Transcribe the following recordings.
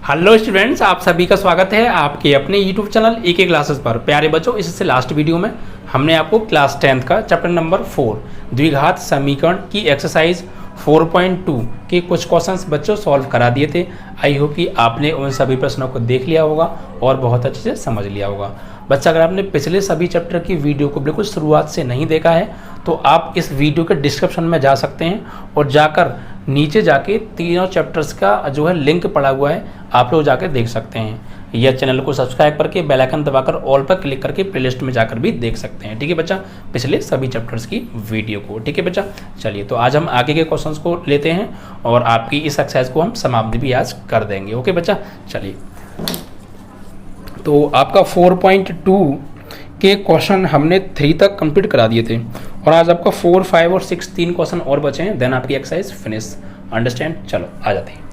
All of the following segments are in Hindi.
हेलो स्टूडेंट्स, आप सभी का स्वागत है आपके अपने यूट्यूब चैनल एक क्लासेस पर। प्यारे बच्चों, इससे लास्ट वीडियो में हमने आपको क्लास 10th का चैप्टर नंबर 4 द्विघात समीकरण की एक्सरसाइज 4.2 के कुछ क्वेश्चंस बच्चों सॉल्व करा दिए थे। आई होप कि आपने उन सभी प्रश्नों को देख लिया होगा और बहुत अच्छे से समझ लिया होगा। बच्चा, अगर आपने पिछले सभी चैप्टर की वीडियो को बिल्कुल शुरुआत से नहीं देखा है तो आप इस वीडियो के डिस्क्रिप्शन में जा सकते हैं और जाकर नीचे जाके तीनों चैप्टर्स का जो है लिंक पड़ा हुआ है, आप लोग जाकर देख सकते हैं। या चैनल को सब्सक्राइब करके बेल आइकन दबाकर ऑल पर क्लिक करके प्लेलिस्ट में जाकर भी देख सकते हैं। ठीक है बच्चा, पिछले सभी चैप्टर्स की वीडियो को। ठीक है बच्चा, चलिए तो आज हम आगे के क्वेश्चंस को लेते हैं और आपकी इस एक्सरसाइज को हम समाप्त भी आज कर देंगे। ओके बच्चा, चलिए तो आपका 4.2 के क्वेश्चन हमने 3 तक कंप्लीट करा दिए थे और आज आपका 4, 5 और 6 3 क्वेश्चन और बचे हैं, देन आपकी एक्सरसाइज फिनिश। अंडरस्टैंड? चलो आ जाते हैं।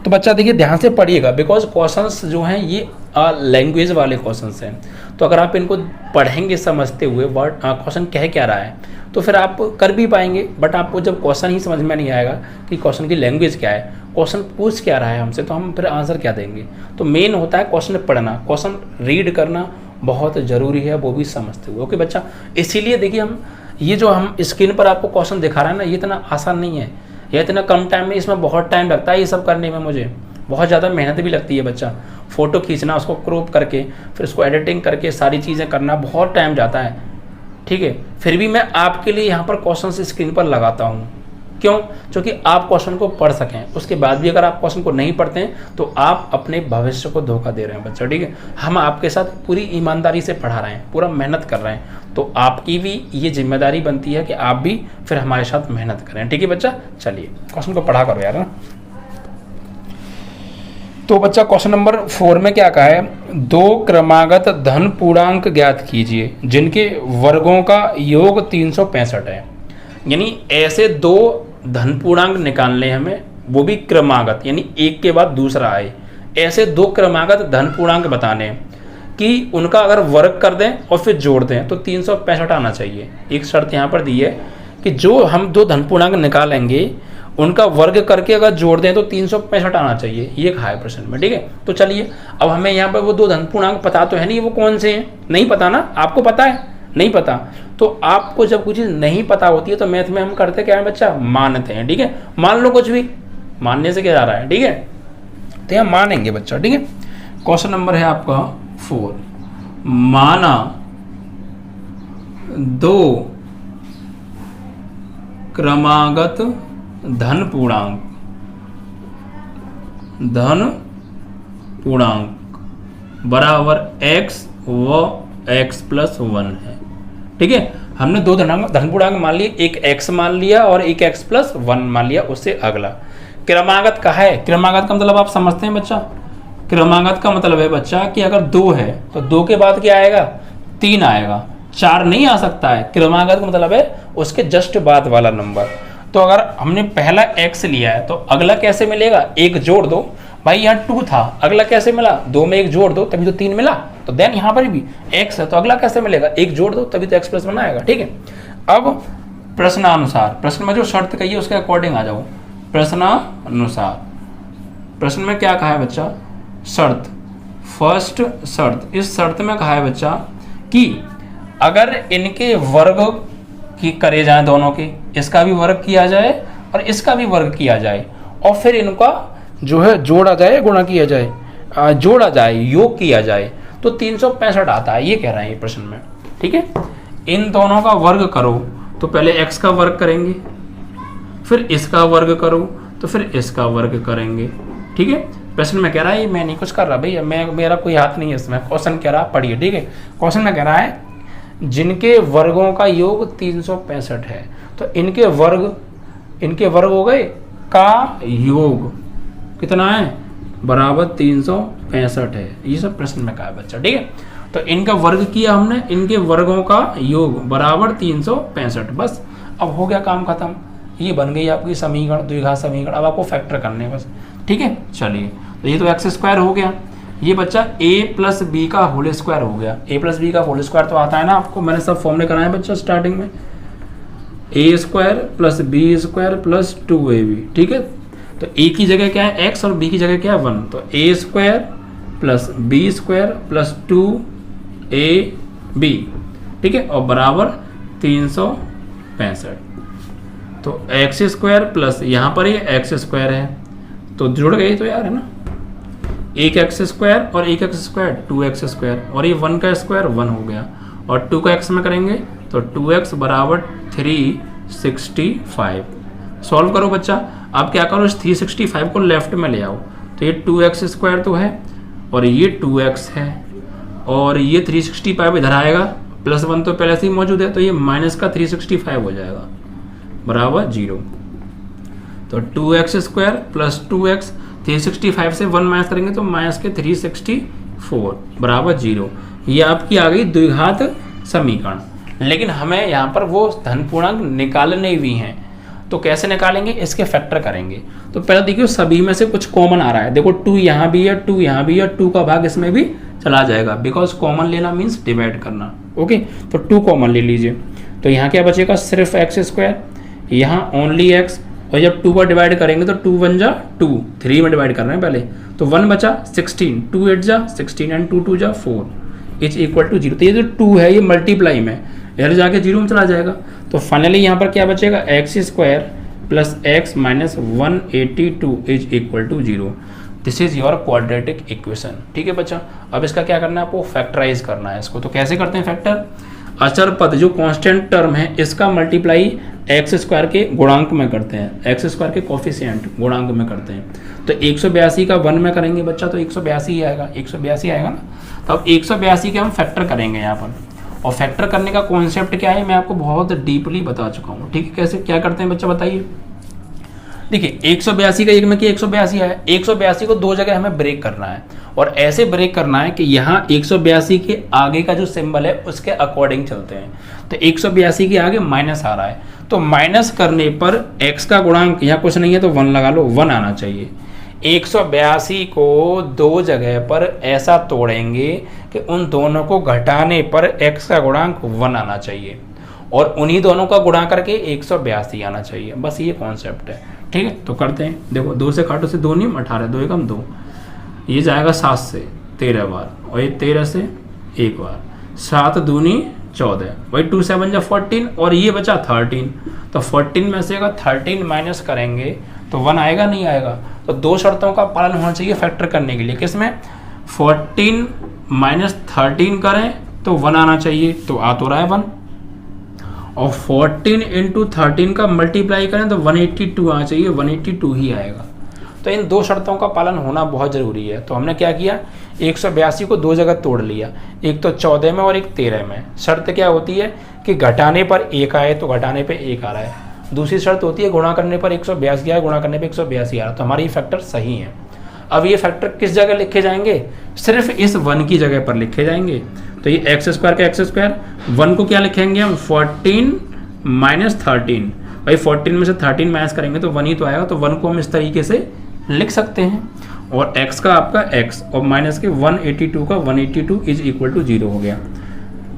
तो बच्चा देखिए ध्यान से पढ़िएगा, बिकॉज क्वेश्चंस जो हैं ये लैंग्वेज वाले क्वेश्चंस हैं। तो अगर आप इनको पढ़ेंगे समझते हुए वर्ड क्वेश्चन कह क्या रहा है तो फिर आप कर भी पाएंगे। बट आपको जब क्वेश्चन ही समझ में नहीं आएगा कि क्वेश्चन की लैंग्वेज क्या है, क्वेश्चन पूछ क्या रहा है हमसे, तो हम फिर आंसर क्या देंगे। तो मेन होता है क्वेश्चन पढ़ना, क्वेश्चन रीड करना बहुत ज़रूरी है, वो भी समझते हुए। ओके बच्चा, इसीलिए देखिए हम स्क्रीन पर आपको क्वेश्चन दिखा रहे हैं ना, ये इतना आसान नहीं है, ये इतना कम टाइम में, इसमें बहुत टाइम लगता है ये सब करने में, मुझे बहुत ज़्यादा मेहनत भी लगती है बच्चा। फ़ोटो खींचना, उसको क्रॉप करके फिर उसको एडिटिंग करके सारी चीज़ें करना बहुत टाइम जाता है। ठीक है, फिर भी मैं आपके लिए यहाँ पर क्वेश्चन स्क्रीन पर लगाता हूँ। क्यों? क्योंकि आप क्वेश्चन को पढ़ सकें। उसके बाद भी अगर आप क्वेश्चन को नहीं पढ़ते हैं तो आप अपने भविष्य को धोखा दे रहे हैं बच्चा। ठीक है, हम आपके साथ पूरी ईमानदारी से पढ़ा रहे हैं, पूरा मेहनत कर रहे हैं, तो आपकी भी ये जिम्मेदारी बनती है कि आप भी फिर हमारे साथ मेहनत करें। ठीक है बच्चा, चलिए क्वेश्चन को पढ़ा करो यार। तो बच्चा क्वेश्चन नंबर 4 में क्या कहा है, 2 क्रमागत धन पूर्णांक ज्ञात कीजिए जिनके वर्गों का योग 365 है। यानी ऐसे 2 धन पूर्णांक निकालने हमें, वो भी क्रमागत, यानी एक के बाद दूसरा आए। ऐसे 2 क्रमागत धन पूर्णांक बताने कि उनका अगर वर्ग कर दें और फिर जोड़ दें तो 365 आना चाहिए। एक शर्त यहाँ पर दी है कि जो हम 2 धन पूर्णांक निकालेंगे उनका वर्ग करके अगर जोड़ दें तो 365 आना चाहिए। ये कहा है प्रश्न में। ठीक है, तो चलिए अब हमें यहाँ पर वो 2 धन पूर्णांक पता तो है नहीं, वो कौन से हैं नहीं पता ना। आपको पता है? नहीं पता। तो आपको जब कुछ चीज़ नहीं पता होती है तो मैथ में हम करते क्या है बच्चा, मानते हैं। ठीक है, मान लो कुछ भी, मानने से क्या जा रहा है। ठीक है, तो यहाँ मानेंगे बच्चा। ठीक है, क्वेश्चन नंबर है आपका 4, माना 2 क्रमागत धन पूर्णांक बराबर x व x+1 है। ठीक है, हमने 2 धन पूर्णांक मान लिए, एक x मान लिया और एक x+1 मान लिया, उससे अगला क्रमागत का है। क्रमागत का मतलब आप समझते हैं बच्चा, क्रमागत का मतलब है बच्चा कि अगर 2 है तो 2 के बाद क्या आएगा, 3 आएगा, 4 नहीं आ सकता है। क्रमागत का मतलब है उसके जस्ट बाद वाला नंबर। तो अगर हमने पहला x लिया है तो अगला कैसे मिलेगा, 1 जोड़ दो भाई, यहाँ 2 था, अगला कैसे मिला, 2 में 1 जोड़ दो तभी तो 3 मिला। तो देन यहाँ पर भी x है तो अगला कैसे मिलेगा, 1 जोड़ दो तभी तो x+1 आएगा। ठीक है, अब प्रश्नानुसार, प्रश्न में जो शर्त कही है उसके अकॉर्डिंग आ जाओ। प्रश्नानुसार, प्रश्न में क्या कहा है बच्चा, शर्त, फर्स्ट शर्त, इस शर्त में कहा है बच्चा कि अगर इनके वर्ग की करे जाए, दोनों के, इसका भी वर्ग किया जाए और इसका भी वर्ग किया जाए और फिर इनका जो है जोड़ा जाए, गुणा किया जाए, जोड़ा जाए, योग किया जाए तो 365 आता है। ये कह रहे हैं ये प्रश्न में। ठीक है, इन दोनों का वर्ग करो तो पहले x का वर्ग करेंगे, फिर इसका वर्ग करो तो फिर इसका वर्ग करेंगे। ठीक है, प्रश्न में कह रहा है, मैं नहीं कुछ कर रहा भैया, मेरा कोई हाथ नहीं है इसमें। क्वेश्चन कह रहा, पढ़िए। ठीक है, क्वेश्चन में कह रहा है जिनके वर्गों का योग 365 है, तो इनके वर्ग हो गए का योग कितना है, बराबर 365 है। ये सब प्रश्न में कहा है बच्चा। ठीक है, तो इनका वर्ग किया हमने, इनके वर्गों का योग बराबर 365, बस अब हो गया काम खत्म। ये बन गई आपकी समीकरण, द्विघात समीकरण। अब आपको फैक्टर करने बस। ठीक है, चलिए तो ये तो x² हो गया, ये बच्चा a+b का होल स्क्वायर हो गया। a+b का होल स्क्वायर तो आता है ना आपको, मैंने सब फॉर्मूले कराए हैं बच्चा स्टार्टिंग में, a² + b² + 2ab। ठीक है, तो ए की जगह क्या है x और b की जगह क्या है 1, तो a square plus B square plus 2ab, ठीक है, और बराबर 365। तो एक्स स्क्वायर प्लस यहाँ पर ये एक्स स्क्वायर है तो जुड़ गए तो यार, है ना, एक एक्स स्क्वायर और एक एक्स स्क्वायर 2x स्क्वायर, और ये 1 का स्क्वायर 1 हो गया, और 2 का x में करेंगे तो 2x बराबर 365। सॉल्व करो बच्चा। आप क्या करो, इस 365 को लेफ्ट में ले आओ, तो ये 2x स्क्वायर तो है और ये 2x है, और ये 365 इधर आएगा, प्लस 1 तो पहले से ही मौजूद है, तो ये माइनस का 365 हो जाएगा बराबर 0। तो 2x स्क्वायर प्लस 2x, 365 से 1 माइनस करेंगे तो माइनस के 364 बराबर 0। ये आपकी आ गई द्विघात समीकरण। लेकिन हमें यहाँ पर वो धन पूर्णांक निकालने भी हैं, तो कैसे निकालेंगे, इसके फैक्टर करेंगे। तो पहले देखिए सभी में से कुछ कॉमन आ रहा है, देखो 2 यहाँ भी है, 2 यहाँ भी है, 2 का भाग इसमें भी चला जाएगा, बिकॉज कॉमन लेना मीन्स डिवाइड करना। ओके, तो 2 कॉमन ले लीजिए, तो यहाँ क्या बचेगा, सिर्फ एक्स स्क्वायर, यहाँ ओनली एक्स, और जब 2 पर डिवाइड करेंगे तो 2 1 जा 2, 3 में डिवाइड कर रहे हैं पहले, तो 1 बचा 16, 2 8 जा 16 एंड 2 2 जा 4 इज इक्वल टू 0। तो ये जो 2 है ये मल्टीप्लाई में इधर जाके 0 में चला जाएगा, तो फाइनली यहाँ पर क्या बचेगा, X square plus X minus 182 is equal to 0। This is your quadratic equation. ठीक है बच्चा, अब इसका क्या करना है, आपको फैक्टराइज करना है इसको। तो कैसे करते हैं फैक्टर, अचर पद जो कांस्टेंट टर्म है इसका मल्टीप्लाई एक्स स्क्वायर के गुणांक में करते हैं, एक्स स्क्वायर के कोफिशिएंट गुणांक में करते हैं। तो 182 का 1 में करेंगे बच्चा तो 182 ही आएगा, 182 आएगा ना। तो अब 182 के हम फैक्टर करेंगे यहाँ पर, और फैक्टर करने का कॉन्सेप्ट क्या है मैं आपको बहुत डीपली बता चुका हूँ। ठीक है, कैसे क्या करते हैं बच्चा बताइए। देखिए 182 का 1 में कि 182 आया, 182 को 2 जगह हमें ब्रेक करना है, और ऐसे ब्रेक करना है कि यहाँ 182 के आगे का जो सिंबल है उसके अकॉर्डिंग चलते हैं। तो 182 के आगे माइनस आ रहा है, तो माइनस करने पर x का गुणांक यहाँ कुछ नहीं है तो 1 लगा लो, 1 आना चाहिए। 182 को 2 जगह पर ऐसा तोड़ेंगे कि उन दोनों को घटाने पर x का गुणांक 1 आना चाहिए, और उन्हीं दोनों का गुणा करके 182 आना चाहिए। बस ये कॉन्सेप्ट है। ठीक है, तो करते हैं। देखो 2 से काटो से 2 नहीं, 18, 2 एकम 2, ये जाएगा 7 से 13 बार, और ये 13 से 1 बार, 7 दूनी 14, वही 2 7 जा 14, और ये बचा 13। तो 14 में से अगर 13 माइनस करेंगे तो 1 आएगा नहीं आएगा। तो 2 शर्तों का पालन होना चाहिए फैक्टर करने के लिए। किसमें, 14 माइनस 13 करें तो 1 आना चाहिए, तो आ तो रहा है 1, और 14 इंटू 13 का मल्टीप्लाई करें तो 182 आना चाहिए, 182 ही आएगा। तो इन 2 शर्तों का पालन होना बहुत ज़रूरी है। तो हमने क्या किया, 182 को 2 जगह तोड़ लिया, एक तो 14 में और एक 13 में। शर्त क्या होती है कि घटाने पर 1 आए तो घटाने पे 1 आ रहा है। दूसरी शर्त होती है गुणा करने पर 182 आए, गुणा करने पे 182 आ रहा है। तो हमारे ये फैक्टर सही है। अब ये फैक्टर किस जगह लिखे जाएंगे, सिर्फ इस 1 की जगह पर लिखे जाएंगे। तो ये एक्स स्क्वायर का एक्स स्क्वायर, 1 को क्या लिखेंगे हम, 14 माइनस 13, भाई 14 में से 13 माइनस करेंगे तो 1 ही तो आएगा। तो 1 को हम इस तरीके से लिख सकते हैं, और x का आपका x और माइनस के 182 का 182 इज इक्वल टू 0 हो गया।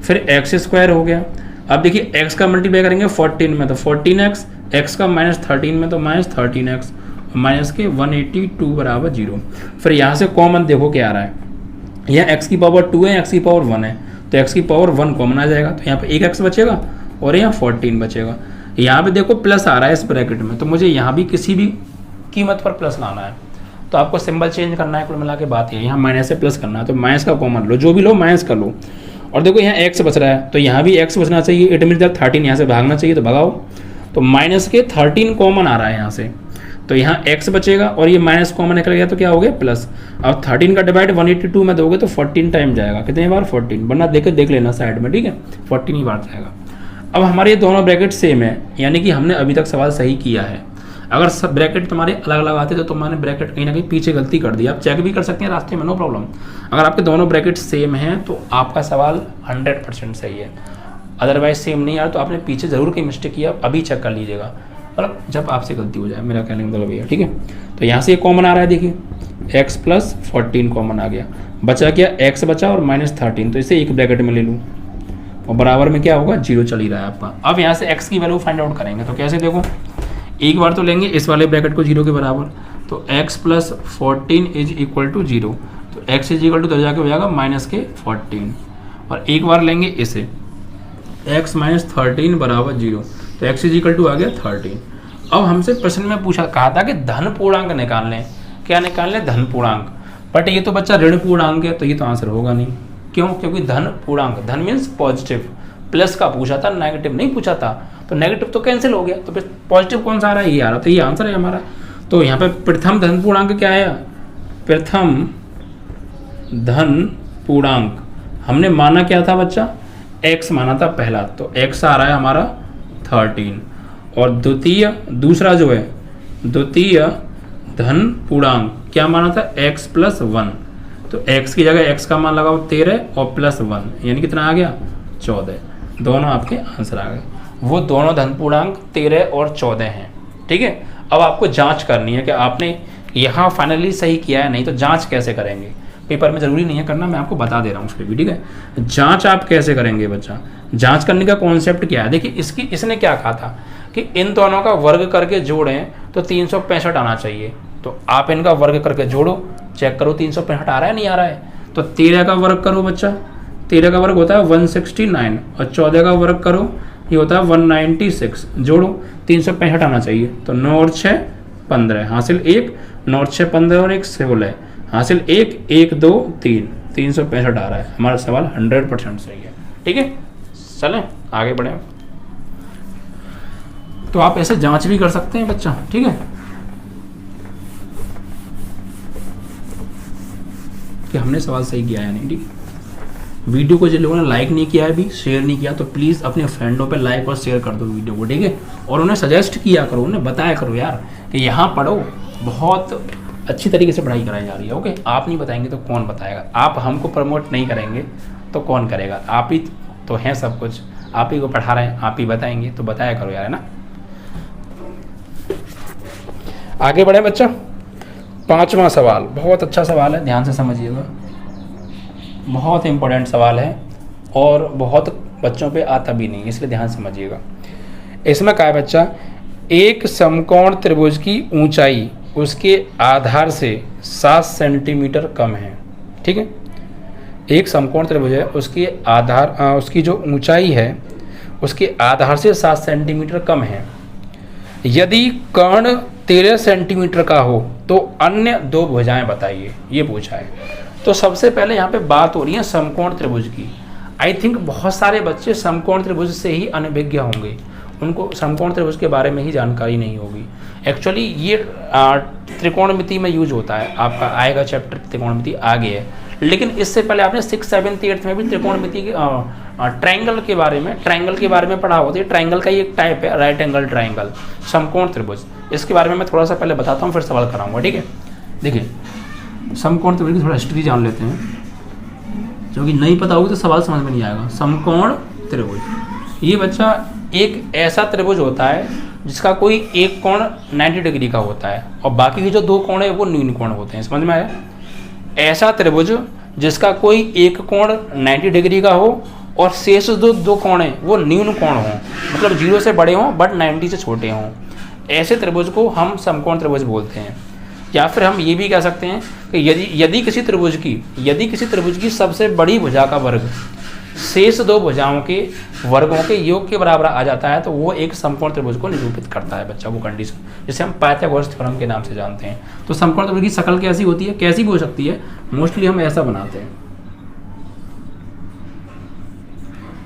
फिर एक्स स्क्वायर हो गया। अब देखिए x का मल्टीप्लाई करेंगे 14 में तो 14x, x का माइनस 13 में तो माइनस 13x, माइनस के 182 बराबर 0। फिर यहाँ से कॉमन देखो क्या आ रहा है, यहाँ x की पावर 2 है, x की पावर 1 है, तो x की पावर 1 कॉमन आ जाएगा, तो यहाँ पे 1x बचेगा और यहाँ 14 बचेगा। यहाँ पे देखो प्लस आ रहा है इस ब्रैकेट में, तो मुझे यहाँ भी किसी भी कीमत पर प्लस लाना है, तो आपको सिंबल चेंज करना है। कुल मिला के बात है, यहाँ माइनस से प्लस करना है, तो माइनस का कॉमन लो, जो भी लो माइनस कर लो। और देखो यहाँ x बच रहा है, तो यहाँ भी x बचना चाहिए, इट मीन 13 यहाँ से भागना चाहिए, तो भगाओ। तो माइनस के 13 कॉमन आ रहा है यहाँ से, तो यहाँ x बचेगा और ये माइनस कॉमन निकल गया, तो क्या हो गया प्लस। अब 13 का डिवाइड 182 में दोगे तो 14 टाइम जाएगा, कितने बार 14, वरना देख लेना साइड में, ठीक है, 14 ही बार जाएगा। अब हमारे ये दोनों ब्रैकेट सेम है, यानी कि हमने अभी तक सवाल सही किया है। अगर सब ब्रैकेट तुम्हारे अलग अलग आते तो तुम्हारे ब्रैकेट कहीं ना कहीं पीछे गलती कर दी, आप चेक भी कर सकते हैं रास्ते में, नो प्रॉब्लम। अगर आपके दोनों ब्रैकेट सेम हैं तो आपका सवाल 100% सही है, अदरवाइज सेम नहीं यार तो आपने पीछे ज़रूर कोई मिस्टेक किया, अभी चेक कर लीजिएगा, मतलब जब आपसे गलती हो जाए, मेरा कहने का मतलब भैया, ठीक है। तो यहाँ से ये कॉमन आ रहा है, देखिए x प्लस 14 कॉमन आ गया, बचा क्या x बचा और माइनस 13, तो इसे एक ब्रैकेट में ले लूँ और बराबर में क्या होगा 0 चल ही रहा है आपका। अब यहाँ से x की वैल्यू फाइंड आउट करेंगे, तो कैसे देखो, एक बार तो लेंगे इस वाले ब्रैकेट को 0 के बराबर, तो x plus 14 is equal to 0, तो x इज इक्वल टू तब जाके हो जाएगा माइनस के 14, और एक बार लेंगे इसे x माइनस 13 बराबर 0, तो x इज इक्वल टू आ गया 13। अब हमसे प्रश्न में पूछा कहा था कि धन पूर्णांक निकाल लें, क्या निकाल लें? धन पूर्णांक। बट ये तो बच्चा ऋण पूर्णांक है, तो ये तो आंसर होगा नहीं। क्यों? क्योंकि धन पूर्णांक, धन मीन्स पॉजिटिव, प्लस का पूछा था, नेगेटिव नहीं पूछा था, तो नेगेटिव तो कैंसिल हो गया, तो फिर पॉजिटिव कौन सा आ रहा है? ये आ रहा, तो ये आंसर है हमारा। तो यहाँ पे प्रथम धन पूर्णांक क्या आया? प्रथम धन पूर्णांक हमने माना क्या था बच्चा? x माना था पहला, तो x आ रहा है हमारा 13, और द्वितीय दूसरा जो है द्वितीय धन पूर्णांक क्या माना था? x प्लस 1, तो x की जगह x का मान लगाओ 13 और प्लस 1 यानी कितना आ गया? 14। दोनों आपके आंसर आ गए। वो दोनों धन पूर्णांक 13 और 14 हैं। ठीक है, अब आपको जांच करनी है कि आपने यहाँ फाइनली सही किया है, नहीं तो जांच कैसे करेंगे? पेपर में जरूरी नहीं है करना, मैं आपको बता दे रहा हूँ उसके भी। ठीक है, जांच आप कैसे करेंगे बच्चा? जांच करने का कॉन्सेप्ट क्या है? देखिए इसने क्या कहा था कि इन दोनों का वर्ग करके जोड़ें तो 365 आना चाहिए। तो आप इनका वर्ग करके जोड़ो, चेक करो 365 आ रहा है नहीं आ रहा है। तो 13 का वर्ग करो बच्चा, 13 का वर्ग होता है 169, और 14 का वर्ग करो ये होता है 196, जोड़ो 365 आना चाहिए। तो 9 और 6 15, हासिल 1, 9 और 6 15 और 1 16, हासिल 1 1 2 3, 365 आ रहा है। हमारा सवाल 100% सही है। ठीक है, चलें आगे बढ़ें। तो आप ऐसे जांच भी कर सकते हैं बच्चा। ठीक है, कि हमने सवाल सही किया है नहीं। ठीक है, वीडियो को जिन लोगों ने लाइक नहीं किया है भी, शेयर नहीं किया, तो प्लीज़ अपने फ्रेंडों पे लाइक और शेयर कर दो वीडियो को। ठीक है, और उन्हें सजेस्ट किया करो, उन्हें बताया करो यार कि यहाँ पढ़ो, बहुत अच्छी तरीके से पढ़ाई कराई जा रही है। ओके, आप नहीं बताएंगे तो कौन बताएगा? आप हमको प्रमोट नहीं करेंगे तो कौन करेगा? आप ही तो हैं सब कुछ, आप ही को पढ़ा रहे हैं, आप ही बताएंगे, तो बताया करो यार, है ना। आगे बढ़े बच्चा। 5वां सवाल बहुत अच्छा सवाल है, ध्यान से समझिएगा, बहुत इंपॉर्टेंट सवाल है और बहुत बच्चों पे आता भी नहीं, इसलिए ध्यान समझिएगा। इसमें क्या है बच्चा? एक समकोण त्रिभुज की ऊंचाई उसके आधार से 7 सेंटीमीटर कम है। ठीक है, एक समकोण त्रिभुज है, उसकी आधार उसकी जो ऊंचाई है उसके आधार से 7 सेंटीमीटर कम है। यदि कर्ण 13 सेंटीमीटर का हो तो अन्य दो भुजाएं बताइए, ये पूछा है। तो सबसे पहले यहाँ पे बात हो रही है समकोण त्रिभुज की। आई थिंक बहुत सारे बच्चे समकोण त्रिभुज से ही अनभिज्ञ होंगे, उनको समकोण त्रिभुज के बारे में ही जानकारी नहीं होगी। एक्चुअली ये त्रिकोणमिति में यूज होता है, आपका आएगा चैप्टर त्रिकोणमिति आगे है, लेकिन इससे पहले आपने 6th 7th 8th में भी त्रिकोणमिति के ट्रायंगल के बारे में पढ़ा होता है। ट्रायंगल का ही एक टाइप है राइट एंगल ट्रायंगल, समकोण त्रिभुज। इसके बारे में मैं थोड़ा सा पहले बताता हूँ, फिर सवाल कराऊंगा। ठीक है, देखिए समकोण त्रिभुज की थोड़ा हिस्ट्री जान लेते हैं, क्योंकि नहीं पता होगी तो सवाल समझ में नहीं आएगा। समकोण त्रिभुज, ये बच्चा एक ऐसा त्रिभुज होता है जिसका कोई एक कोण 90 डिग्री का होता है और बाकी के जो दो कोण है वो न्यून कोण होते हैं। समझ में आया? ऐसा त्रिभुज जिसका कोई एक कोण 90 डिग्री का हो और शेष दो कोण हैं वो न्यून कोण हों, मतलब 0 से बड़े हों बट 90 से छोटे हों, ऐसे त्रिभुज को हम समकोण त्रिभुज बोलते हैं। या फिर हम ये भी कह सकते हैं कि यदि किसी त्रिभुज की सबसे बड़ी भुजा का वर्ग शेष दो भुजाओं के वर्गों के योग के बराबर आ जाता है तो वो एक समकोण त्रिभुज को निरूपित करता है बच्चा, वो कंडीशन जिसे हम पाइथागोरस थ्योरम के नाम से जानते हैं। तो समकोण त्रिभुज की शक्ल कैसी होती है, कैसी भी हो सकती है, मोस्टली हम ऐसा बनाते हैं।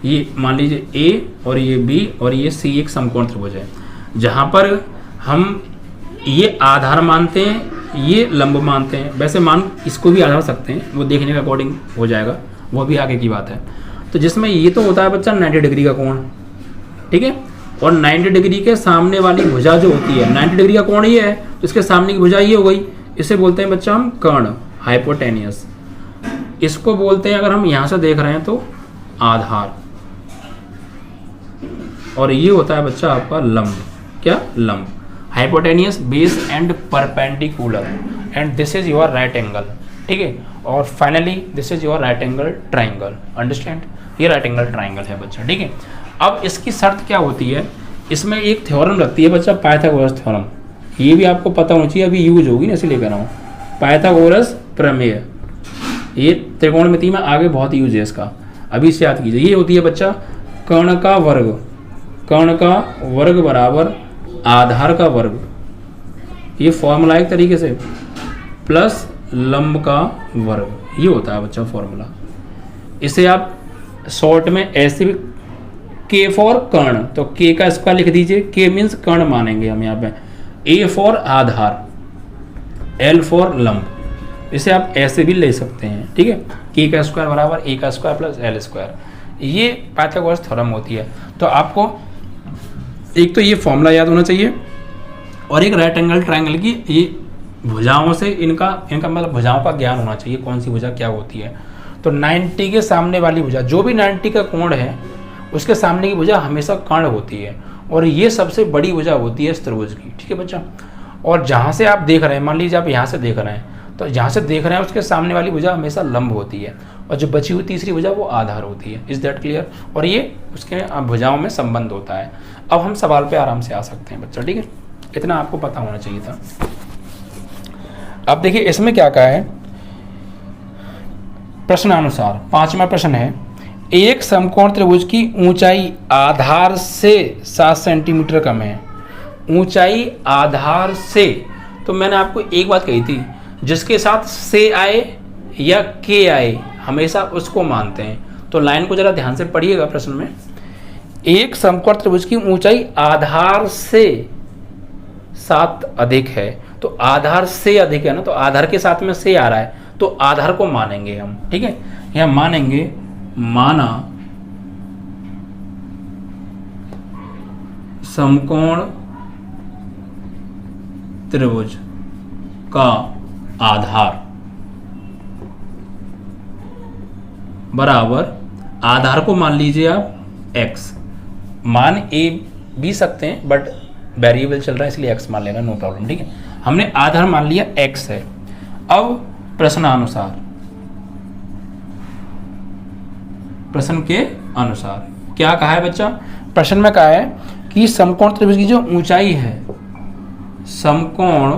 ये मान लीजिए ए और ये बी और ये सी एक समकोण त्रिभुज है, जहाँ पर हम ये आधार मानते हैं, ये लंब मानते हैं। वैसे मान इसको भी आधार सकते हैं, वो देखने के अकॉर्डिंग हो जाएगा, वो भी आगे की बात है। तो जिसमें ये तो होता है बच्चा 90 डिग्री का कोण, ठीक है, और 90 डिग्री के सामने वाली भुजा जो होती है, 90 डिग्री का कोण ये है तो इसके सामने की भुजा ये हो गई, इसे बोलते हैं बच्चा हम कर्ण, हाइपोटेनियस। इसको बोलते हैं अगर हम यहाँ से देख रहे हैं तो आधार, और ये होता है बच्चा आपका लंब। क्या? लंब। Hypotenuse, base and perpendicular, and this is your right angle. ठीक है, और finally this is your right angle triangle. Understand? ये राइट एंगल ट्राइंगल है बच्चा। ठीक है, अब इसकी शर्त क्या होती है इसमें एक थ्योरम लगती है बच्चा, पाइथागोरस थ्योरम। ये भी आपको पता होना चाहिए, अभी यूज होगी ना इसलिए कह रहा हूँ। पाइथागोरस प्रमेय, ये त्रिकोणमिति में आगे बहुत यूज है इसका, अभी से याद कीजिए। ये होती है बच्चा कर्ण का वर्ग, कर्ण का वर्ग बराबर आधार का वर्ग, ये फॉर्मूला एक तरीके से, प्लस लंब का वर्ग, ये होता है बच्चा फॉर्मूला। इसे आप शॉर्ट में ऐसे भी, के फॉर कर्ण, तो के का स्क्वायर लिख दीजिए, के मीन्स कर्ण मानेंगे हम यहाँ पे, A for Aadhaar, L for लंब, इसे आप ऐसे भी ले सकते हैं, ठीक है। के का स्क्वायर बराबर ए का स्क्वायर प्लस एल स्क्वायर, ये पाइथागोरस थ्योरम होती है। तो आपको एक तो ये फॉर्मूला याद होना चाहिए, और एक राइट एंगल ट्रायंगल की ये भुजाओं से इनका मतलब भुजाओं का ज्ञान होना चाहिए, कौन सी भुजा क्या होती है। तो 90 के सामने वाली भुजा, जो भी 90 का कोण है उसके सामने की भुजा हमेशा कर्ण होती है, और ये सबसे बड़ी भुजा होती है इस त्रिभुज की, ठीक है बच्चा। और जहाँ से आप देख रहे हैं, मान लीजिए आप यहाँ से देख रहे हैं, तो जहाँ से देख रहे हैं उसके सामने वाली भुजा हमेशा लंब होती है, और जो बची हुई तीसरी भुजा वो आधार होती है। Is that clear? और ये उसके भुजाओं में संबंध होता है। अब हम सवाल पे आराम से आ सकते हैं बच्चा, ठीक है, इतना आपको पता होना चाहिए था। अब देखिए इसमें क्या कहा है, प्रश्नानुसार 5वां प्रश्न है, एक समकोण त्रिभुज की ऊंचाई आधार से 7 सेंटीमीटर कम है। ऊंचाई आधार से, तो मैंने आपको एक बात कही थी, जिसके साथ से आए या के आए हमेशा उसको मानते हैं। तो लाइन को जरा ध्यान से पढ़िएगा प्रश्न में, एक समकोण त्रिभुज की ऊंचाई आधार से 7 अधिक है, तो आधार से अधिक है ना, तो आधार के साथ में से आ रहा है, तो आधार को मानेंगे हम, ठीक है। यह मानेंगे, माना समकोण त्रिभुज का आधार बराबर, आधार को मान लीजिए आप x, मान a भी सकते हैं बट वेरिएबल चल रहा है इसलिए x मान लेना, नो प्रॉब्लम, ठीक है। हमने आधार मान लिया x है। अब प्रश्नानुसार, प्रश्न के अनुसार क्या कहा है बच्चा, प्रश्न में कहा है कि समकोण त्रिभुज की जो ऊंचाई है, समकोण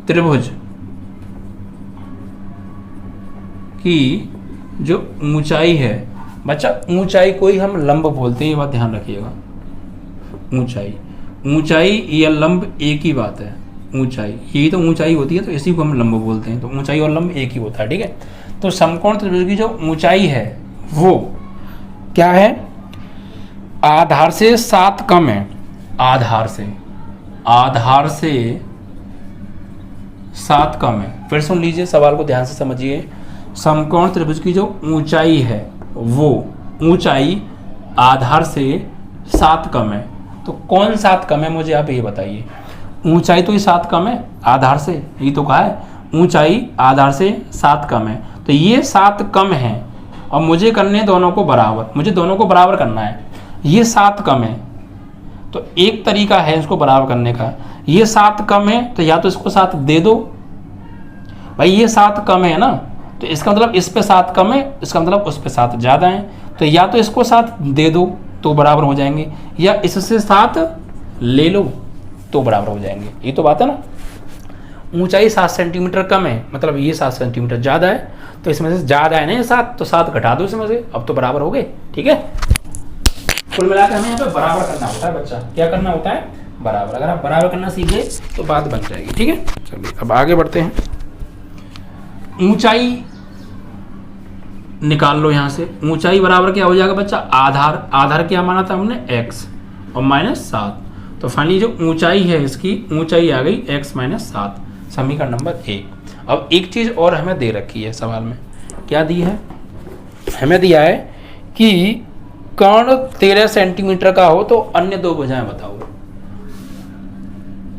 त्रिभुज की जो ऊंचाई है, बच्चा ऊंचाई को ही हम लंब बोलते हैं, ये बात ध्यान रखिएगा। ऊंचाई, ऊंचाई या लंब एक ही बात है, ऊंचाई यही तो ऊंचाई होती है, तो इसी को हम लंब बोलते हैं। तो ऊंचाई और लंब एक ही होता है, ठीक है। तो समकोण त्रिभुज की जो ऊंचाई है वो क्या है, आधार से 7 कम है, आधार से 7 कम है। फिर सुन लीजिए, सवाल को ध्यान से समझिए। समकोण त्रिभुज की जो ऊंचाई है वो ऊंचाई आधार से 7 कम है, तो कौन 7 कम है मुझे आप ये बताइए। ऊंचाई तो ये 7 कम है आधार से, ये तो कहा है ऊंचाई आधार से 7 कम है, तो ये 7 कम है और मुझे करने दोनों को बराबर, मुझे दोनों को बराबर करना है। ये 7 कम है, तो एक तरीका है इसको बराबर करने का, ये 7 कम है तो या तो इसको 7 दे दो भाई, ये 7 कम है ना, तो इसका मतलब इस पे 7 कम है, इसका मतलब उस पे 7 ज़्यादा है, तो या तो इसको 7 दे दो तो बराबर हो जाएंगे, या इससे 7 ले लो तो बराबर हो जाएंगे। ये तो बात है ना। ऊंचाई 7 सेंटीमीटर कम है, मतलब ये 7 सेंटीमीटर ज़्यादा है, तो इसमें से ज़्यादा है ना ये 7, तो 7 घटा दो इसमें से, अब तो बराबर हो गए, ठीक है। कुल मिलाकर हमें यहाँ पे बराबर करना होता है बच्चा, क्या करना होता है, बराबर। अगर आप बराबर करना सीख गए तो बात बन जाएगी, ठीक है। चलिए अब आगे बढ़ते हैं। ऊंचाई निकाल लो यहाँ से, ऊंचाई बराबर क्या हो जाएगा बच्चा, आधार, आधार क्या माना था हमने, x और -7, तो फाइनली जो ऊंचाई है इसकी ऊंचाई आ गई x - 7, समीकरण नंबर 1। अब एक चीज़ और हमें दे रखी है सवाल में, क्या दी है, हमें दिया है कि कर्ण 13 सेंटीमीटर का हो तो अन्य 2 भुजाएं बताओ।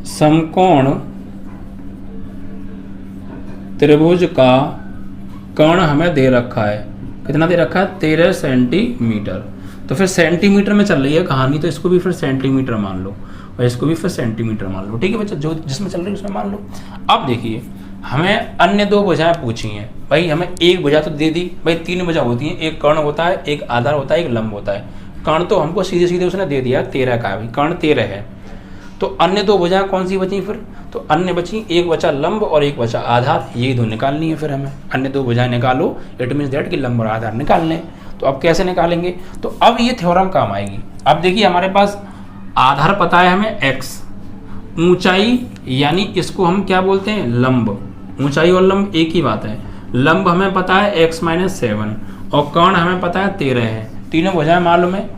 समकोण त्रिभुज का कर्ण हमें दे रखा है, कितना दे रखा है, 13 सेंटीमीटर। तो फिर सेंटीमीटर में चल रही है कहानी, तो इसको भी फिर सेंटीमीटर मान लो और इसको भी फिर सेंटीमीटर मान लो, ठीक है बच्चा, जो जिसमें चल रही है उसमें मान लो। अब देखिए हमें अन्य 2 भुजाएं पूछी हैं भाई, हमें एक भुजा तो दे दी भाई, 3 भुजा होती हैं, एक कर्ण होता है, एक आधार होता है, एक लंब होता है। कर्ण तो हमको सीधे सीधे उसने दे दिया 13 का, भी कर्ण 13 है। तो अन्य दो भुजाएं कौन सी बची फिर? तो अन्य बची, एक बचा लंब और एक बचा आधार, ये दो निकालनी है फिर हमें। अन्य दो भुजाएं निकालो, इट मीन्स दैट कि लंब और आधार निकालने। तो अब कैसे निकालेंगे? तो अब ये थ्योरम काम आएगी। अब देखिए हमारे पास आधार पता है हमें x, ऊंचाई यानी इसको हम क्या बोलते हैं? लंब। ऊंचाई और लंब एक ही बात है। लंब हमें पता है x - 7 और कर्ण हमें पता है 13 है, तीनों भुजाएं मालूम है।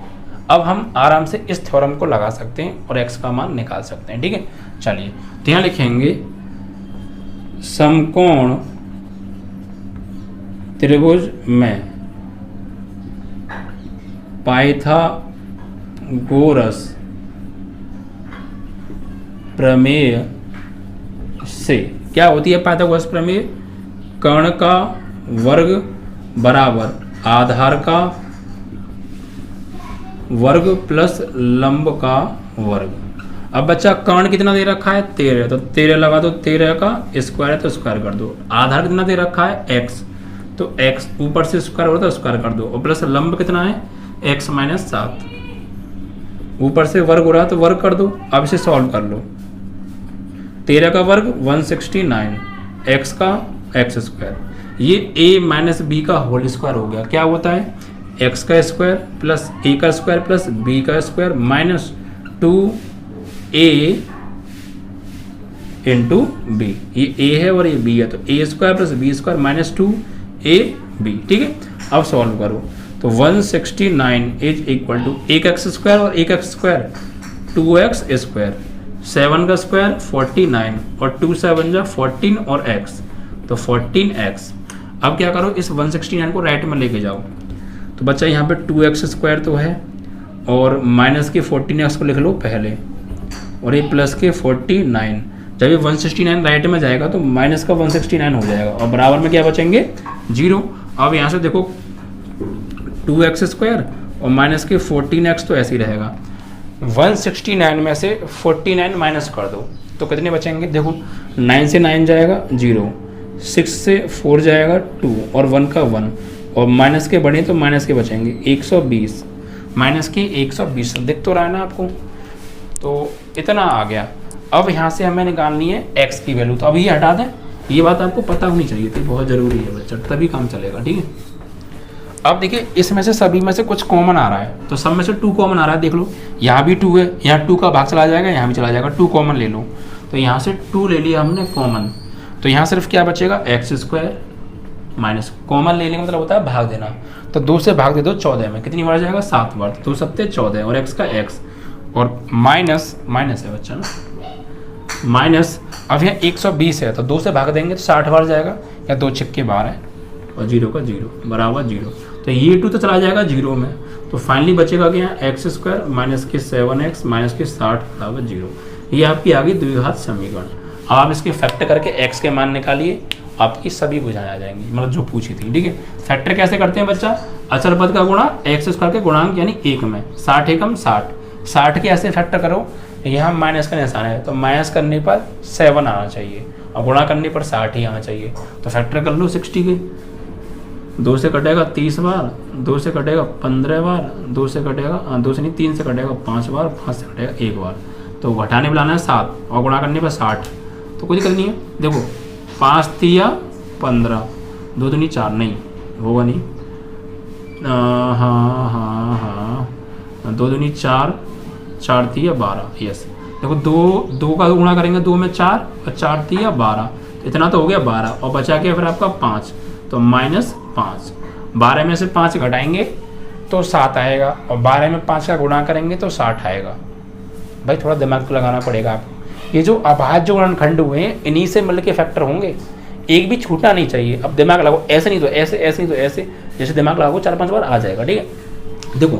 अब हम आराम से इस थ्योरम को लगा सकते हैं और x का मान निकाल सकते हैं। ठीक है, चलिए तो यहाँ लिखेंगे समकोण त्रिभुज में पाइथागोरस प्रमेय से क्या होती है? पाइथागोरस प्रमेय, कर्ण का वर्ग बराबर आधार का वर्ग प्लस लंब का वर्ग। अब बच्चा कर्ण कितना दे रखा है? 13, तो 13 लगा दो, 13 का स्क्वायर है तो स्क्वायर कर दो। आधार कितना दे रखा है? x, तो x ऊपर से स्क्वायर हो तो स्क्वायर कर दो, और प्लस लंब कितना है? x - 7, ऊपर से वर्ग हो रहा है तो वर्ग कर दो। अब इसे सॉल्व कर लो। 13 का वर्ग 169, x का x स्क्वायर, ये a - b का होल स्क्वायर हो गया। क्या होता है? x का स्क्वायर प्लस a का स्क्वायर प्लस b का square minus 2a into B. ये a है और ये b है, तो a square plus b square minus 2ab। ठीक है, अब सॉल्व करो तो 169 is equal to 1x square और 1x स्क्वायर 2x स्क्वायर, 7 का स्क्वायर 49 और 2 7 जा 14 और x, तो 14x। अब क्या करो, इस 169 को राइट में लेके जाओ। तो बच्चा यहाँ पे 2x स्क्वायर तो है और माइनस के 14x को लिख लो पहले, और ये प्लस के 49। जब ये 169 राइट में जाएगा तो माइनस का 169 हो जाएगा और बराबर में क्या बचेंगे? 0। अब यहाँ से देखो 2x स्क्वायर और माइनस के 14x तो ऐसे ही रहेगा। 169 में से 49 माइनस कर दो तो कितने बचेंगे? देखो 9 से 9 जाएगा 0, 6 से 4 जाएगा 2 और 1 का 1, और माइनस के बढ़े तो माइनस के बचेंगे 120, माइनस के 120 दिख तो रहा है ना आपको? तो इतना आ गया। अब यहाँ से हमें निकालनी है x की वैल्यू, तो अब ये हटा दें। ये बात आपको पता होनी चाहिए थी, बहुत ज़रूरी है बच्चा, तभी काम चलेगा। ठीक है, अब देखिए इसमें से सभी में से कुछ कॉमन आ रहा है, तो सब में से 2 कॉमन आ रहा है। देख लो यहाँ भी 2 है, यहाँ 2 का भाग चला जाएगा, यहाँ भी चला जाएगा, 2 कॉमन ले लो। तो यहाँ से 2 ले लिया हमने कॉमन, तो यहाँ सिर्फ क्या बचेगा? x स्क्वायर माइनस, कॉमन लेने का मतलब होता है भाग देना, तो 2 से भाग दे दो 14 में, कितनी बार जाएगा? 7 बार, 2 सत्ते 14 और x का x, और माइनस है बच्चा ना, माइनस। अब यहाँ 120 है तो 2 से भाग देंगे तो 60 बार जाएगा, या 2 छिक्के 12 है और 0 का 0 बराबर 0। तो ये 2 तो चला जाएगा 0 में, तो फाइनली बचेगा कि यहाँ x स्क्वायर माइनस के 7x माइनस के 60 बराबर 0। ये आपकी आ गई द्विघात समीकरण। अब आप इसके फैक्टर करके x के मान निकालिए, आपकी सभी भुजाएं आ जाएंगी, मतलब जो पूछी थी। ठीक है, फैक्टर कैसे करते हैं बच्चा? अचर पद का गुणा x स्क्वायर के गुणांक यानी 1 में, 60 एकम 60, 60 के ऐसे फैक्टर करो। यहाँ माइनस का निशान है तो माइनस करने पर 7 आना चाहिए और गुणा करने पर 60 ही आना चाहिए। तो फैक्टर कर लो 60 के, 2 से कटेगा 30 बार, 2 से कटेगा 15 बार, 2 से कटेगा 2 से नहीं 3 से कटेगा 5 बार, 5 से कटेगा 1 बार। तो घटाने बुलाना है 7 और गुणा करने पर 60, तो कोई दिक्कत नहीं है। देखो 5 तिया 15, 2 दूनी 4, नहीं होगा नहीं, हाँ 2 दूनी 4, 4 तिया 12, यस। देखो 2 का गुणा करेंगे 2 में 4 और 4 तिया 12, इतना तो हो गया 12, और बचा क्या फिर आपका 5, तो -5। 12 में से 5 घटाएंगे तो 7 आएगा, और 12 में 5 का गुणा करेंगे तो 60 आएगा। भाई थोड़ा दिमाग तो लगाना पड़ेगा आपको। ये जो अभाज्य गुणनखंड हुए हैं इन्हीं से मिल के फैक्टर होंगे, एक भी छूटना नहीं चाहिए। अब दिमाग लगाओ, ऐसे नहीं तो ऐसे, ऐसे नहीं तो ऐसे, जैसे दिमाग लगाओ 4-5 बार आ जाएगा। ठीक है, देखो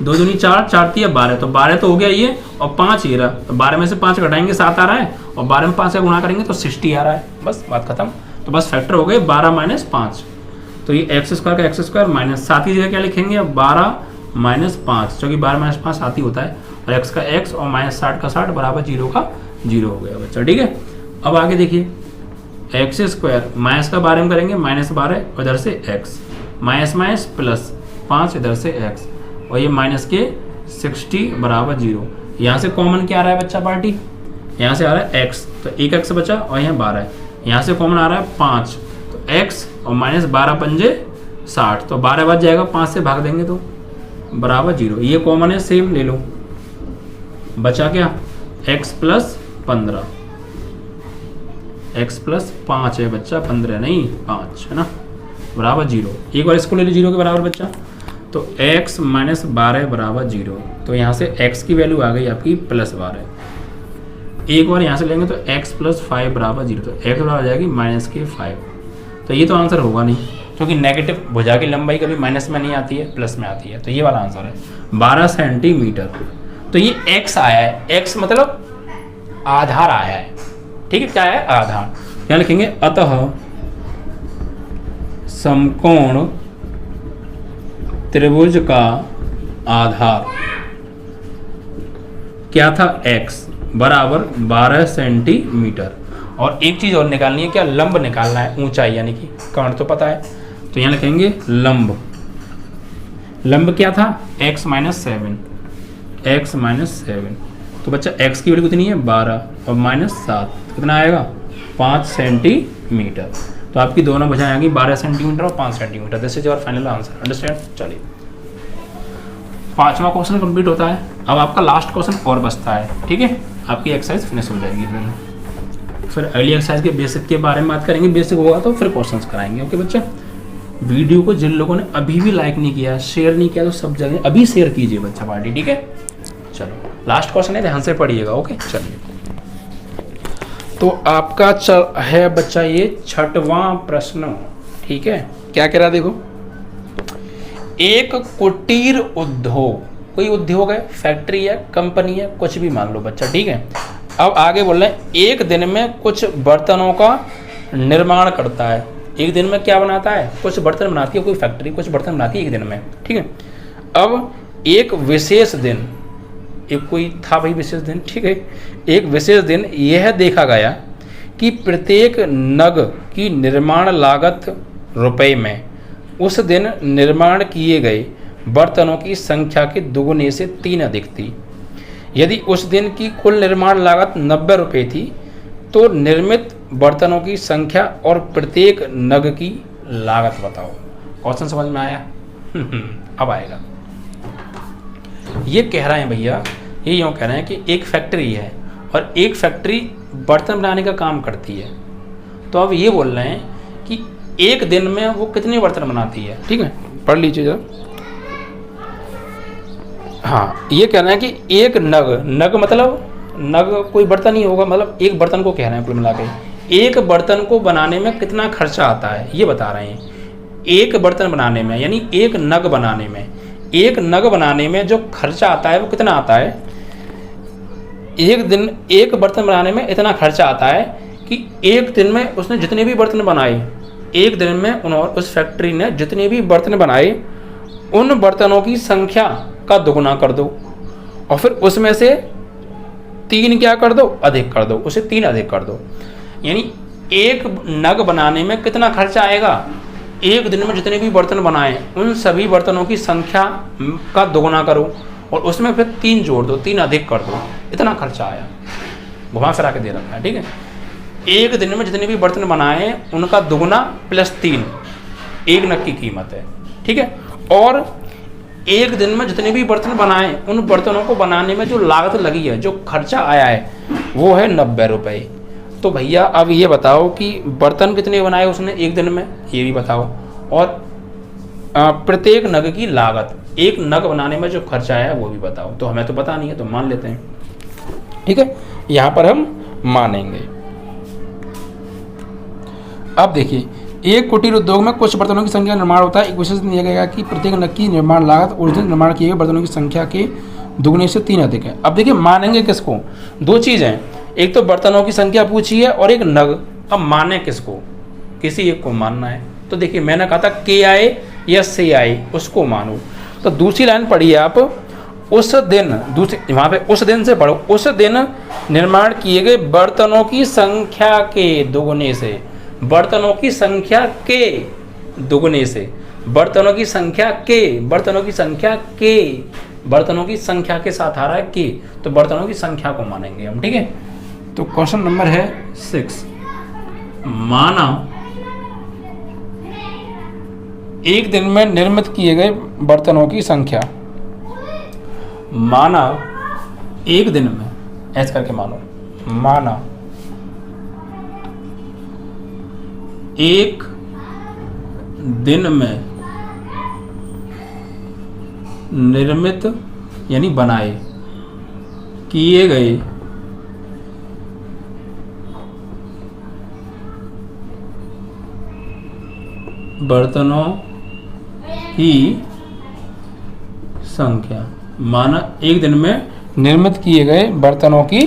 2 दूनी 4, 4 तिया 12, तो 12 तो हो गया ये, और 5 ये रहा, तो 12 में से 5 घटाएंगे 7 आ रहा है, और 12 में 5 का गुणा करेंगे तो 60 आ रहा है। बस बात खत्म। तो बस फैक्टर हो गए 12 - 5, तो ये x स्क्वायर का x स्क्वायर माइनस 7 की जगह क्या लिखेंगे? अब 12 - 5, क्योंकि 12 - 5 7 ही होता है, और x का x और -60 का 60 बराबर 0 का 0 हो गया बच्चा। ठीक है, अब आगे देखिए x स्क्वायर माइनस का 12 में करेंगे -12, इधर से x, माइनस प्लस 5 इधर से x, और ये माइनस के 60 बराबर 0। यहाँ से कॉमन क्या आ रहा है बच्चा पार्टी, यहाँ से आ रहा है x, तो एक x बचा और यहाँ 12 है। यहाँ से कॉमन आ रहा है 5, तो x और माइनस 12 पंजे 60, तो 12 बच जाएगा, 5 से भाग देंगे तो बराबर 0। ये कॉमन है, सेम ले लो। बचा क्या, x प्लस 15, x प्लस 5 है बच्चा, 15 नहीं 5 है ना, बराबर 0। एक बार इसको ले लो 0 के बराबर बच्चा, तो x माइनस 12 बराबर 0। तो यहाँ से x की वैल्यू आ गई आपकी प्लस 12। एक बार यहाँ से लेंगे तो x प्लस 5 बराबर 0, तो x बराबर आ जाएगी माइनस के 5। तो ये तो आंसर होगा नहीं, क्योंकि नेगेटिव भुजा की लंबाई कभी माइनस में नहीं आती है, प्लस में आती है। तो ये वाला आंसर है 12 सेंटीमीटर। तो ये x आया है, x मतलब आधार आया है, ठीक है, क्या है, आधार। यहाँ लिखेंगे अतः समकोण त्रिभुज का आधार क्या था, x बराबर 12 सेंटीमीटर। और एक चीज और निकालनी है, क्या, लंब निकालना है, ऊंचाई, यानी कि कर्ण तो पता है, तो यहाँ लिखेंगे लंब। लंब क्या था, x माइनस 7, x माइनस 7। तो बच्चा x की वैल्यू कितनी है, 12 और माइनस 7, कितना आएगा, 5 सेंटीमीटर। तो आपकी दोनों भुजाएं आएंगी 12 सेंटीमीटर और 5 centimetre. This is your final answer, understand. चलिए 5वां क्वेश्चन कंप्लीट होता है। अब आपका लास्ट क्वेश्चन और बचता है, ठीक है, आपकी एक्सरसाइज फिनिश हो जाएगी। फिर अगली एक्सरसाइज के बेसिक के बारे में बात करेंगे, बेसिक होगा तो फिर क्वेश्चंस कराएंगे। ओके बच्चा, वीडियो को जिन लोगों ने अभी भी लाइक नहीं किया, शेयर नहीं किया, तो सब जगह अभी शेयर कीजिए बच्चा पार्टी, ठीक है। चलो लास्ट क्वेश्चन है, ध्यान से पढ़िएगा। ओके चलिए, तो आपका है बच्चा ये 6वां प्रश्न, ठीक है। क्या कह रहा है, देखो, एक कुटीर उद्योग, कोई उद्योग है, फैक्ट्री है, कंपनी है, कुछ भी मान लो बच्चा, ठीक है। अब आगे बोल रहे हैं, एक दिन में कुछ बर्तनों का निर्माण करता है। एक दिन में क्या बनाता है, कुछ बर्तन बनाती है कोई फैक्ट्री, कुछ बर्तन बनाती है एक दिन में, ठीक है। अब एक विशेष दिन, एक कोई था भाई विशेष दिन, ठीक है, एक विशेष दिन यह देखा गया कि प्रत्येक नग की निर्माण लागत रुपए में उस दिन निर्माण किए गए बर्तनों की संख्या के दुगुने से 3 अधिक थी। यदि उस दिन की कुल निर्माण लागत 90 रुपये थी, तो निर्मित बर्तनों की संख्या और प्रत्येक नग की लागत बताओ। क्वेश्चन समझ में आया? अब आएगा। ये कह रहे हैं भैया, ये यूँ कह रहे हैं कि एक फैक्ट्री है और एक फैक्ट्री बर्तन बनाने का काम करती है। तो अब ये बोल रहे हैं कि एक दिन में वो कितने बर्तन बनाती है, ठीक है, पढ़ लीजिए जरा। हाँ, ये कह रहे हैं कि एक नग मतलब नग कोई बर्तन ही होगा, मतलब एक बर्तन को कह रहे हैं कुल मिला के। एक बर्तन को बनाने में कितना खर्चा आता है ये बता रहे हैं। एक बर्तन बनाने में, यानी एक नग बनाने में, एक नग बनाने में जो खर्चा आता है वो कितना आता है। एक दिन एक बर्तन बनाने में इतना खर्चा आता है कि एक दिन में उसने जितने भी बर्तन बनाए, एक दिन में उन्होंने उस फैक्ट्री ने जितने भी बर्तन बनाए उन बर्तनों की संख्या का दुगुना कर दो और फिर उसमें से 3 क्या कर दो, अधिक कर दो, उसे 3 अधिक कर दो। यानी एक नग बनाने में कितना खर्चा आएगा, एक दिन में जितने भी बर्तन बनाए उन सभी बर्तनों की संख्या का दुगुना करो और उसमें फिर 3 जोड़ दो, 3 अधिक कर दो, इतना खर्चा आया। घुमा फिरा के दे रखा है, ठीक है। एक दिन में जितने भी बर्तन बनाए उनका दुगुना प्लस 3 एक नग की कीमत है, ठीक है। और एक दिन में जितने भी बर्तन बनाए उन बर्तनों को बनाने में जो लागत लगी है, जो खर्चा आया है, वो है 90 रुपये। तो भैया अब ये बताओ कि बर्तन कितने बनाए उसने एक दिन में, ये भी बताओ, और प्रत्येक नग की लागत, एक नग बनाने में जो खर्चा आया है वो भी बताओ। तो हमें तो पता नहीं है, तो मान लेते हैं, ठीक है, यहाँ पर हम मानेंगे। अब देखिए, एक कुटीर उद्योग में कुछ बर्तनों की संख्या निर्माण होता है। एक विशेष दिया गया कि प्रत्येक नग की निर्माण लागत उस दिन निर्माण किए गए बर्तनों की संख्या के दुगने से 3 अधिक है। अब देखिए, मानेंगे किसको, 2 चीज़ें, एक तो बर्तनों की संख्या पूछी है और एक नग। अब माने किसको, किसी एक को मानना है। तो देखिए, मैंने कहा था के आए या से आए, उसको मानो। तो दूसरी लाइन पढ़िए आप, उस दिन, दूसरी वहाँ पे उस दिन से पढ़ो, उस दिन निर्माण किए गए बर्तनों की संख्या के दुगने से, बर्तनों की संख्या के दुगने से। बर्तनों की संख्या के, बर्तनों की संख्या के, बर्तनों की संख्या के साथ आ रहा है के, तो बर्तनों की संख्या को मानेंगे हम, ठीक है। तो क्वेश्चन नंबर है 6, माना एक दिन में निर्मित किए गए बर्तनों की संख्या, माना एक दिन में, ऐसे करके मानो, माना एक दिन में निर्मित यानी बनाए किए गए बर्तनों की संख्या, माना एक दिन में निर्मित किए गए बर्तनों की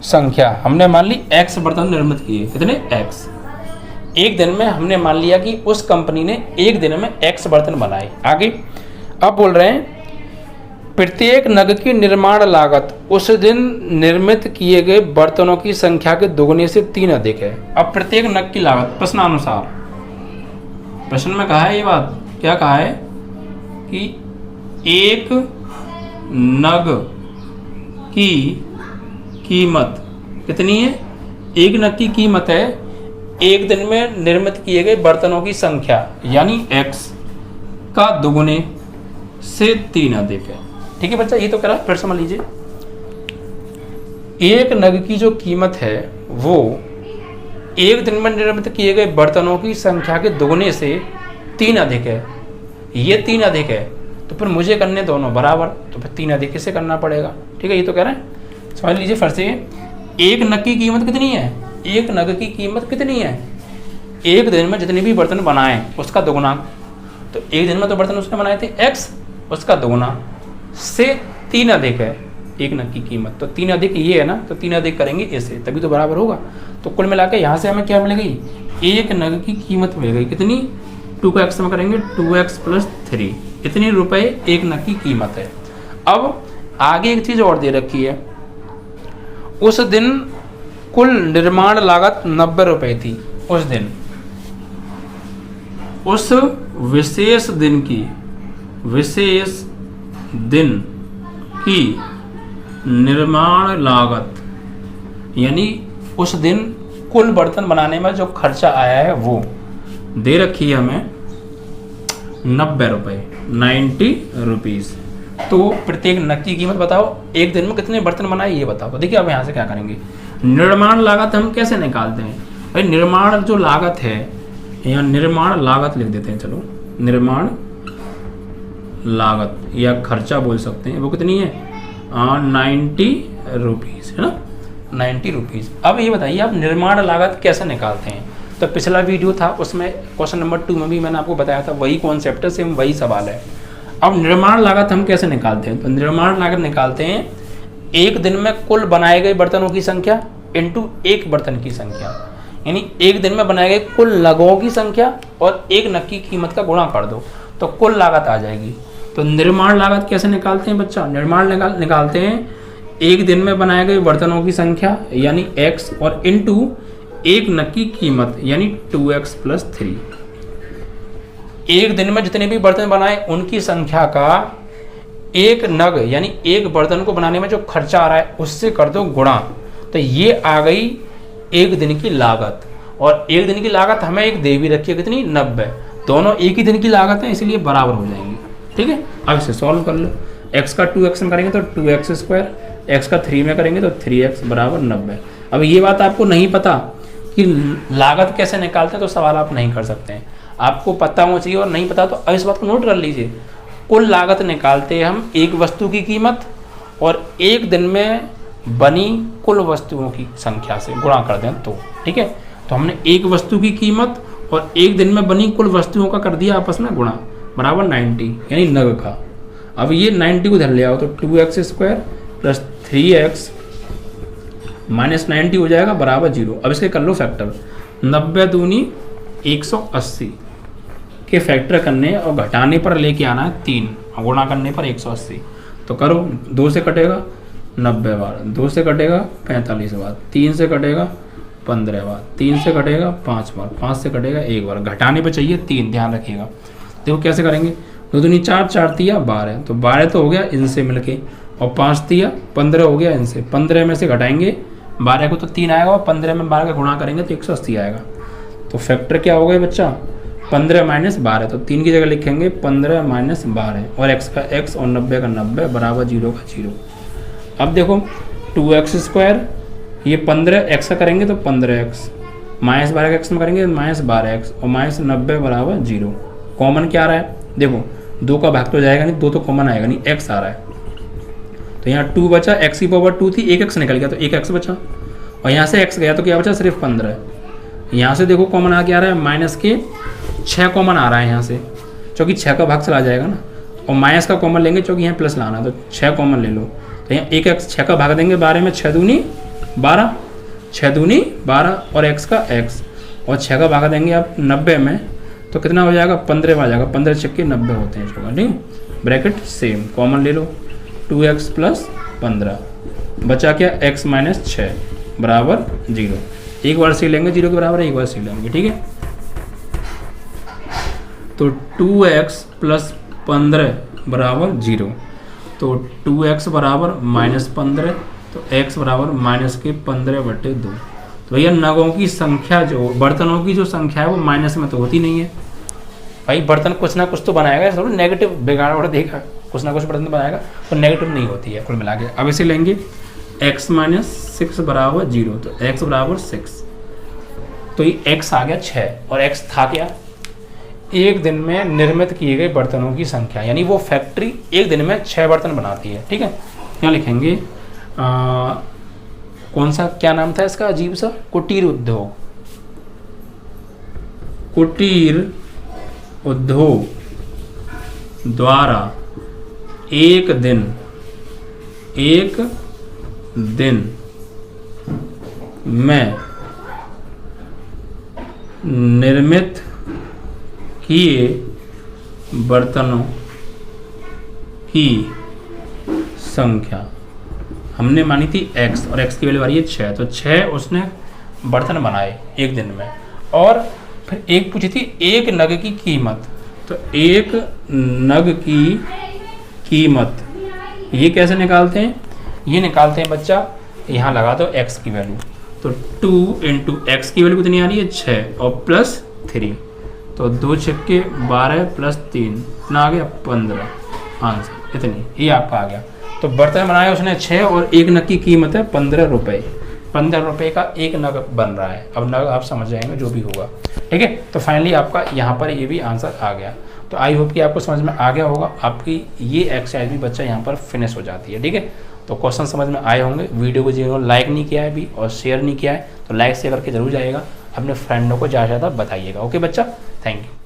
संख्या, हमने मान ली x बर्तन निर्मित किए, कितने x, एक दिन में हमने मान लिया कि उस कंपनी ने एक दिन में x बर्तन बनाए। आगे अब बोल रहे हैं प्रत्येक नग की निर्माण लागत उस दिन निर्मित किए गए बर्तनों की संख्या के दोगुने से 3 अधिक है। अब प्रत्येक नग की लागत प्रश्नानुसार, प्रश्न में कहा है ये बात, क्या कहा है कि एक नग की कीमत कितनी है, एक नग की कीमत है एक दिन में निर्मित किए गए बर्तनों की संख्या यानी x का दुगुने से 3 अधिक है। ठीक है बच्चा, ये तो करा, फिर समझ लीजिए। एक नग की जो कीमत है वो एक दिन में निर्मित किए गए बर्तनों की संख्या के दुगुने से 3 अधिक है। ये 3 अधिक है तो फिर मुझे करने दोनों बराबर, तो फिर 3 अधिक किसे करना पड़ेगा। ठीक है, ये तो कह रहे हैं, समझ लीजिए फिर से। एक नग की कीमत कितनी है, एक नग की कीमत कितनी है, एक दिन में जितने भी बर्तन बनाए उसका दोगुना, तो एक दिन में तो बर्तन उसने बनाए थे x, उसका दोगुना से 3 अधिक है एक नग की कीमत, तो 3 अधिक ये है ना, तो 3 अधिक करेंगे इससे तभी तो बराबर होगा। तो कुल मिला के यहाँ से हमें क्या मिलेगी, एक नग की कीमत मिल गई कितनी, 2 का x में करेंगे 2x + 3, इतने रुपए एक नग की कीमत है। अब आगे एक चीज और दे रखी है, उस दिन कुल निर्माण लागत 90 रुपए थी। उस दिन, उस विशेष दिन की, विशेष दिन की निर्माण लागत यानी उस दिन कुल बर्तन बनाने में जो खर्चा आया है वो दे रखी है हमें 90 रुपए, 90 रुपीज़। तो प्रत्येक नग की कीमत बताओ, एक दिन में कितने बर्तन बनाए ये बताओ। तो देखिए अब यहाँ से क्या करेंगे, निर्माण लागत हम कैसे निकालते हैं भाई, निर्माण जो लागत है यहाँ निर्माण लागत लिख देते हैं, चलो निर्माण लागत या खर्चा बोल सकते हैं, वो कितनी है 90 रुपीज़ है ना, 90 रुपीज़। अब ये बताइए आप निर्माण लागत कैसे निकालते हैं। तो पिछला वीडियो था उसमें क्वेश्चन नंबर 2 में भी मैंने आपको बताया था, वही कॉन्सेप्ट है, सेम वही सवाल है। अब निर्माण लागत हम कैसे निकालते हैं, तो निर्माण लागत निकालते हैं एक दिन में कुल बनाए गए बर्तनों की संख्या इंटू एक बर्तन की संख्या, यानी एक दिन में बनाए गए कुल नगों की संख्या और एक नग की कीमत का गुणा कर दो तो कुल लागत आ जाएगी। तो निर्माण लागत कैसे निकालते हैं बच्चा, निर्माण निकालते हैं एक दिन में बनाए गए बर्तनों की संख्या यानी x और इंटू एक नग की कीमत यानी 2x + 3। एक दिन में जितने भी बर्तन बनाए उनकी संख्या का एक नग यानी एक बर्तन को बनाने में जो खर्चा आ रहा है उससे कर दो गुणा, तो ये आ गई एक दिन की लागत। और एक दिन की लागत हमें एक दे भी रखी है कितनी, 90, दोनों एक ही दिन की लागत है इसलिए बराबर हो जाएंगी। ठीक है, अब इसे सॉल्व कर लो, x का 2x में करेंगे तो 2x², x का 3 में करेंगे तो 3x = 90। अब ये बात आपको नहीं पता कि लागत कैसे निकालते हैं तो सवाल आप नहीं कर सकते हैं, आपको पता होना चाहिए, और नहीं पता तो अब इस बात को नोट कर लीजिए। कुल लागत निकालते हैं हम एक वस्तु की कीमत और एक दिन में बनी कुल वस्तुओं की संख्या से गुणा कर दें तो। ठीक है, तो हमने एक वस्तु की कीमत और एक दिन में बनी कुल वस्तुओं का कर दिया आपस में गुणा, बराबर 90 यानी नग का। अब ये 90 को धर ले आओ तो 2x² + 3x - 90 हो जाएगा बराबर 0। अब इसके कर लो फैक्टर, 90 दूनी 180 के फैक्टर करने और घटाने पर लेके आना है 3 और गुणा करने पर 180। तो करो, 2 से कटेगा 90 बार, 2 से कटेगा 45 बार, 3 से कटेगा 15 बार, 3 से कटेगा 5 बार, 5 से कटेगा 1 बार, घटाने पे चाहिए 3, ध्यान रखिएगा। देखो कैसे करेंगे, 2 दूनी 4, 4 तिया 12, तो 12 तो हो गया इनसे मिलके, और 5 तिया 15 हो गया इनसे। 15 में से घटाएंगे 12 को तो 3 आएगा, और 15 में 12 का गुणा करेंगे तो 180 आएगा। तो फैक्टर क्या हो गया बच्चा, 15 माइनस 12, तो 3 की जगह लिखेंगे 15 माइनस 12, और x का x और 90 का 90 बराबर 0 का 0। अब देखो 2x², ये 15 x का करेंगे तो 15x, माइनस 12 का x में करेंगे माइनस 12x, और माइनस 90 बराबर 0। कॉमन क्या आ रहा है, देखो 2 का भाग तो जाएगा नहीं, 2 तो कॉमन आएगा नहीं, x आ रहा है, तो यहाँ 2 बचा, x की पावर 2 थी, एक x निकल गया तो एक x बचा, और यहाँ से x गया तो क्या बचा, सिर्फ 15। यहाँ से देखो कॉमन आ क्या आ रहा है, माइनस के 6 कॉमन आ रहा है यहाँ से, क्योंकि 6 का भाग चला जाएगा ना, और माइनस का कॉमन लेंगे क्योंकि यहाँ प्लस लाना, तो 6 कॉमन ले लो, तो यहाँ एक x 6 का भाग देंगे 12 में, 6 दूनी 12, 6 दूनी 12, और x का x, और 6 का भाग देंगे आप 90 में, तो कितना हो जाएगा, 15 आ जाएगा, 15 छक्के 90 होते हैं इसका, ठीक है। ब्रैकेट सेम कॉमन ले लो, 2x प्लस 15 बचा क्या, x माइनस 6 बराबर 0। एक बार सी लेंगे 0 के बराबर, एक बार सी लेंगे, ठीक है। तो 2x प्लस 15 बराबर 0, तो 2x बराबर माइनस 15, तो x बराबर माइनस के 15/2। तो भैया नगों की संख्या जो, बर्तनों की जो संख्या है वो माइनस में तो होती नहीं है भाई, बर्तन कुछ ना कुछ तो बनाएगा, थोड़ा नेगेटिव बिगाड़ और देगा, कुछ ना कुछ बर्तन बनाएगा तो नेगेटिव नहीं होती है कुल मिला के। अब इसे लेंगे x माइनस 6 बराबर 0, तो x बराबर 6, तो ये x आ गया 6, और x था क्या, एक दिन में निर्मित किए गए बर्तनों की संख्या, यानी वो फैक्ट्री एक दिन में 6 बर्तन बनाती है, ठीक है। क्या लिखेंगे, कौन सा क्या नाम था इसका अजीब सा, कुटीर उद्योग, कुटीर उद्योग द्वारा एक दिन में निर्मित किए बर्तनों की संख्या हमने मानी थी x, और x की वैल्यू आ रही है 6, तो 6 उसने बर्तन बनाए एक दिन में। और फिर एक पूछी थी एक नग की कीमत, तो एक नग की कीमत ये कैसे निकालते हैं, ये निकालते हैं बच्चा, यहाँ लगा दो x की वैल्यू, तो 2 इंटू x की वैल्यू कितनी आ रही है 6 और प्लस 3, तो 2 छक्के 12 प्लस 3 कितना आ गया 15, आंसर इतनी, ये आपका आ गया। तो बर्तन बनाया उसने 6 और एक नग की कीमत है 15 रुपये, 15 रुपये का एक नग बन रहा है। अब नग आप समझ जाएंगे जो भी होगा, ठीक है। तो फाइनली आपका यहाँ पर ये भी आंसर आ गया। तो आई होप कि आपको समझ में आ गया होगा, आपकी ये एक्सरसाइज भी बच्चा यहाँ पर फिनिश हो जाती है, ठीक है। तो क्वेश्चन समझ में आए होंगे। वीडियो को जिन्होंने लाइक नहीं किया है भी और शेयर नहीं किया है तो लाइक शेयर करके जरूर जाइएगा, अपने फ्रेंडों को ज़्यादा से ज़्यादा बताइएगा। ओके बच्चा, थैंक यू।